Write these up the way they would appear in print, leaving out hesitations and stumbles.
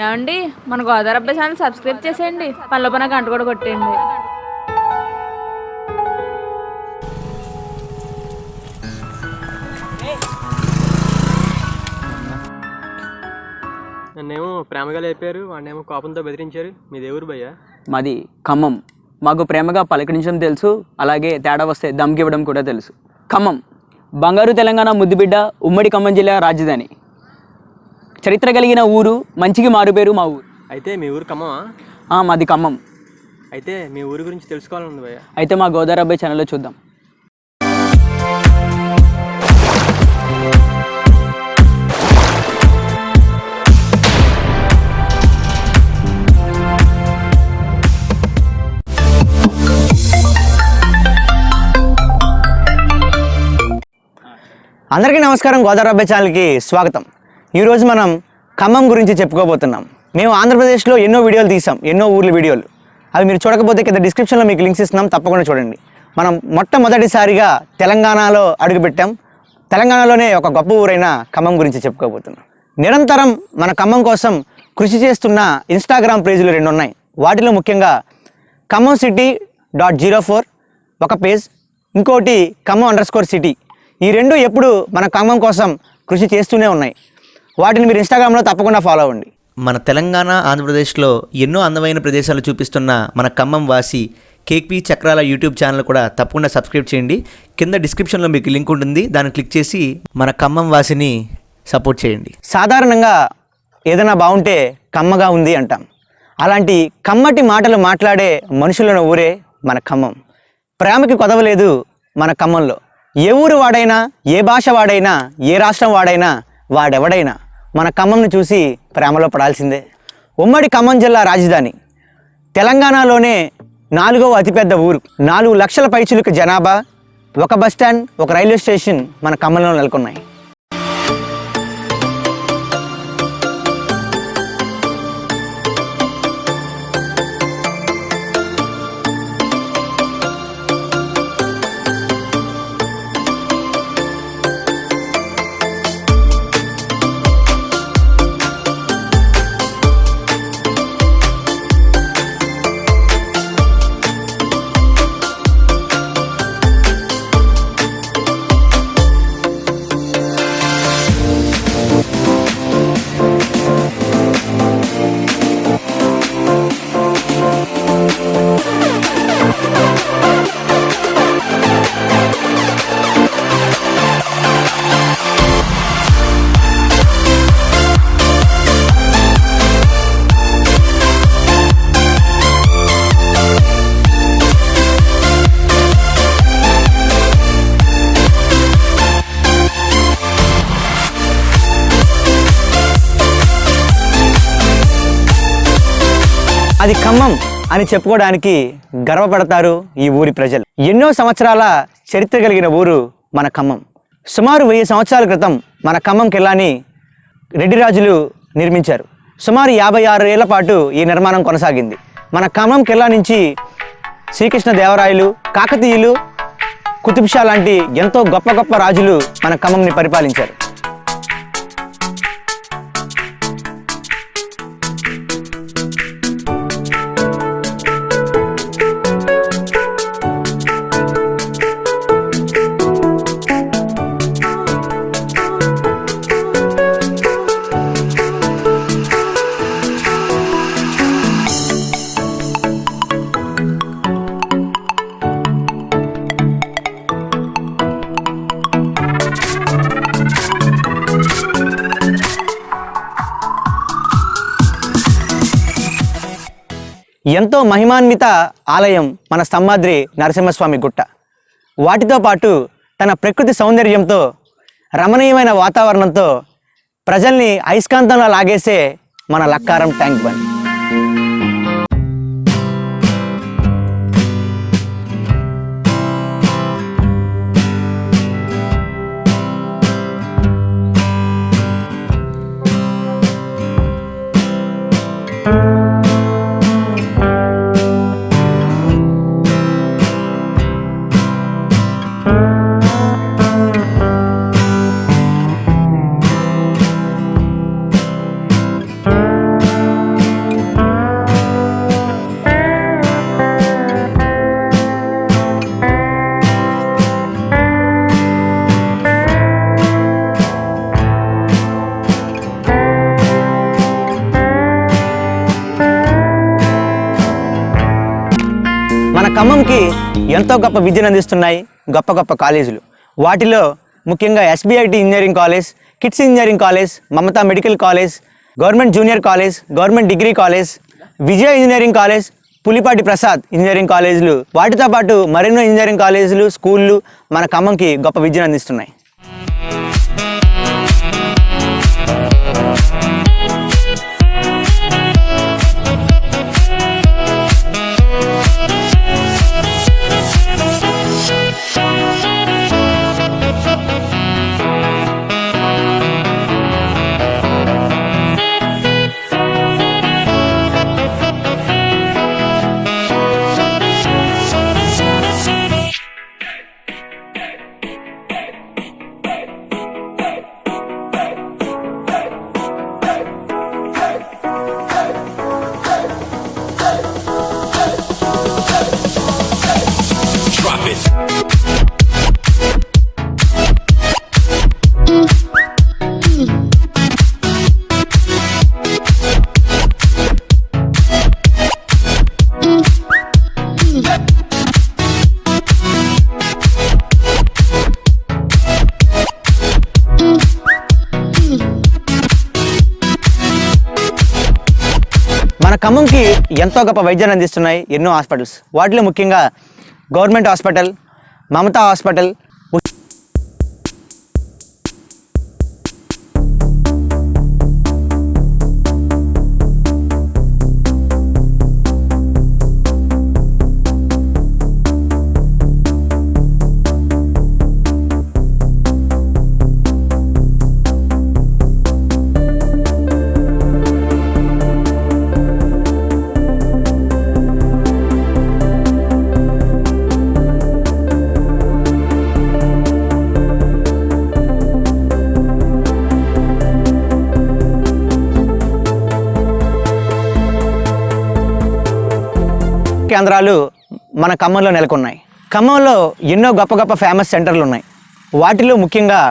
ఏమండి మన గోదావరి అబ్బాయి ఛానల్ సబ్స్క్రైబ్ చేసేయండి, పనిలోపన గంట కూడా కొట్టేయండి. నన్నేమో ప్రేమగా లేపారు, వాడినేమో కోపంతో బెదిరించారు. మీ దేవురు భయ్యా? మాది ఖమ్మం. మాకు ప్రేమగా పలకరించడం తెలుసు, అలాగే తేడా వస్తే దమ్కి ఇవ్వడం కూడా తెలుసు. ఖమ్మం బంగారు తెలంగాణ ముద్దుబిడ్డ, ఉమ్మడి ఖమ్మం జిల్లా రాజధాని, చరిత్ర కలిగిన ఊరు, మంచికి మారుపేరు మా ఊరు. అయితే మీ ఊరు ఖమ్మమా? మాది ఖమ్మం. అయితే మీ ఊరి గురించి తెలుసుకోవాలని ఉంది భయ్యా. అయితే మా గోదావరి అబ్బాయి ఛానల్లో చూద్దాం. అందరికీ నమస్కారం. గోదావరి అబ్బాయి ఛానల్కి స్వాగతం. ఈరోజు మనం ఖమ్మం గురించి చెప్పుకోబోతున్నాం. మేము ఆంధ్రప్రదేశ్లో ఎన్నో వీడియోలు తీసాం, ఎన్నో ఊర్ల వీడియోలు. అవి మీరు చూడకపోతే కింద డిస్క్రిప్షన్లో మీకు లింక్స్ ఇస్తున్నాం, తప్పకుండా చూడండి. మనం మొట్టమొదటిసారిగా తెలంగాణలో అడుగుపెట్టాం. తెలంగాణలోనే ఒక గొప్ప ఊరైన ఖమ్మం గురించి చెప్పుకోబోతున్నాం. నిరంతరం మన ఖమ్మం కోసం కృషి చేస్తున్న ఇన్స్టాగ్రామ్ పేజీలు 2 ఉన్నాయి. వాటిలో ముఖ్యంగా Khammamett.04 ఒక పేజ్, ఇంకోటి Khammam_city. ఈ రెండు ఎప్పుడు మన ఖమ్మం కోసం కృషి చేస్తూనే ఉన్నాయి. వాటిని మీరు ఇన్స్టాగ్రామ్లో తప్పకుండా ఫాలో అవ్వండి. మన తెలంగాణ, ఆంధ్రప్రదేశ్లో ఎన్నో అందమైన ప్రదేశాలు చూపిస్తున్న మన ఖమ్మం వాసి కేక్పీ చక్రాల యూట్యూబ్ ఛానల్ కూడా తప్పకుండా సబ్స్క్రైబ్ చేయండి. కింద డిస్క్రిప్షన్లో మీకు లింక్ ఉంటుంది, దాన్ని క్లిక్ చేసి మన ఖమ్మం వాసిని సపోర్ట్ చేయండి. సాధారణంగా ఏదైనా బాగుంటే కమ్మగా ఉంది అంటాం. అలాంటి కమ్మటి మాటలు మాట్లాడే మనుషులను ఊరే మన ఖమ్మం. ప్రేమకి కొదవలేదు మన ఖమ్మంలో. ఏ ఊరు వాడైనా, ఏ భాష వాడైనా, ఏ రాష్ట్రం వాడైనా, వాడెవడైనా మన ఖమ్మంను చూసి ప్రేమలో పడాల్సిందే. ఉమ్మడి ఖమ్మం జిల్లా రాజధాని, తెలంగాణలోనే 4వ అతిపెద్ద ఊరు, 4 లక్షల పైచులకు జనాభా, ఒక బస్టాండ్, ఒక రైల్వే స్టేషన్ మన ఖమ్మంలో నెలకొన్నాయి. అది ఖమ్మం అని చెప్పుకోవడానికి గర్వపడతారు ఈ ఊరి ప్రజలు. ఎన్నో సంవత్సరాల చరిత్ర కలిగిన ఊరు మన ఖమ్మం. సుమారు 1000 సంవత్సరాల క్రితం మన ఖమ్మం కిల్లాని రెడ్డి రాజులు నిర్మించారు. సుమారు 56 ఏళ్ల పాటు ఈ నిర్మాణం కొనసాగింది. మన ఖమ్మం కిల్లా నుంచి శ్రీకృష్ణ దేవరాయలు, కాకతీయులు, కుతుబ్ షా లాంటి ఎంతో గొప్ప గొప్ప రాజులు మన ఖమ్మంని పరిపాలించారు. ఎంతో మహిమాన్విత ఆలయం మన స్థంభాద్రి నరసింహస్వామి గుట్ట. వాటితో పాటు తన ప్రకృతి సౌందర్యంతో, రమణీయమైన వాతావరణంతో ప్రజల్ని అయస్కాంతంలో లాగేసే మన లక్కారం ట్యాంక్ బండ్. ఖమ్మంకి ఎంతో గొప్ప విద్యను అందిస్తున్నాయి గొప్ప గొప్ప కాలేజీలు. వాటిలో ముఖ్యంగా SBIT engineering college, Kids engineering college, Mamata medical college, government junior college, government degree college, Vijaya engineering college, Pulipati Prasad engineering కాలేజీలు, వాటితో పాటు మరెన్నో ఇంజనీరింగ్ కాలేజీలు, స్కూళ్ళు మన ఖమ్మంకి గొప్ప విద్యను అందిస్తున్నాయి. మన ఖమ్మంకి ఎంతో గొప్ప వైద్యాన్ని అందిస్తున్నాయి ఎన్నో హాస్పిటల్స్. వాటిలో ముఖ్యంగా గవర్నమెంట్ హాస్పిటల్, మమతా హాస్పిటల్, కేంద్రాలు మన ఖమ్మంలో నెలకొన్నాయి. ఖమ్మంలో ఎన్నో గొప్ప గొప్ప ఫేమస్ సెంటర్లు ఉన్నాయి. వాటిలో ముఖ్యంగా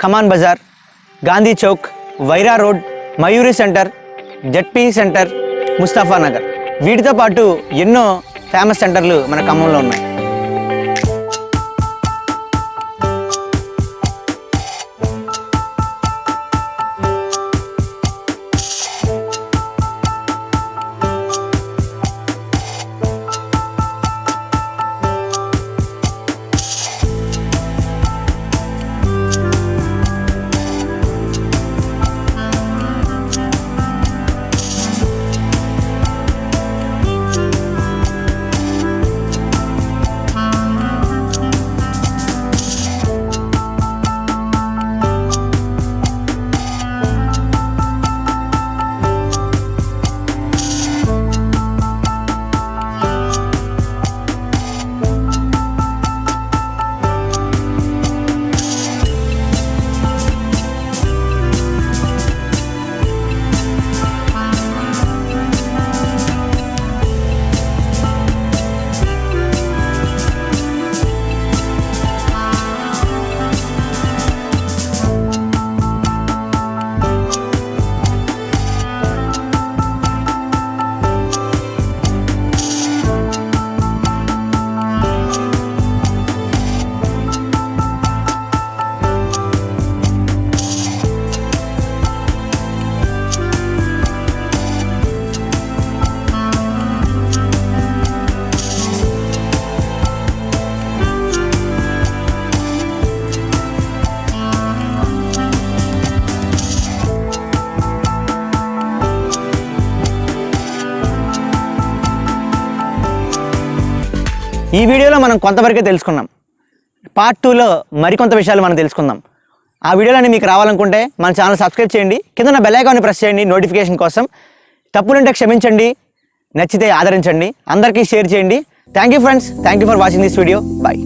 Kaman Bazar, Gandhi Chowk, Wyra road, Mayuri centre, ZP centre, Mustafa Nagar, వీటితో పాటు ఎన్నో ఫేమస్ సెంటర్లు మన ఖమ్మంలో ఉన్నాయి. ఈ వీడియోలో మనం కొంతవరకే తెలుసుకున్నాం. పార్ట్ 2లో మరికొంత విషయాలు మనం తెలుసుకుందాం. ఆ వీడియోలని మీకు రావాలనుకుంటే మన ఛానల్ సబ్స్క్రైబ్ చేయండి, కింద బెల్ ఐకాన్ని ప్రెస్ చేయండి నోటిఫికేషన్ కోసం. తప్పులుంటే క్షమించండి, నచ్చితే ఆదరించండి, అందరికీ షేర్ చేయండి. Thank you friends, thank you for watching this video. Bye.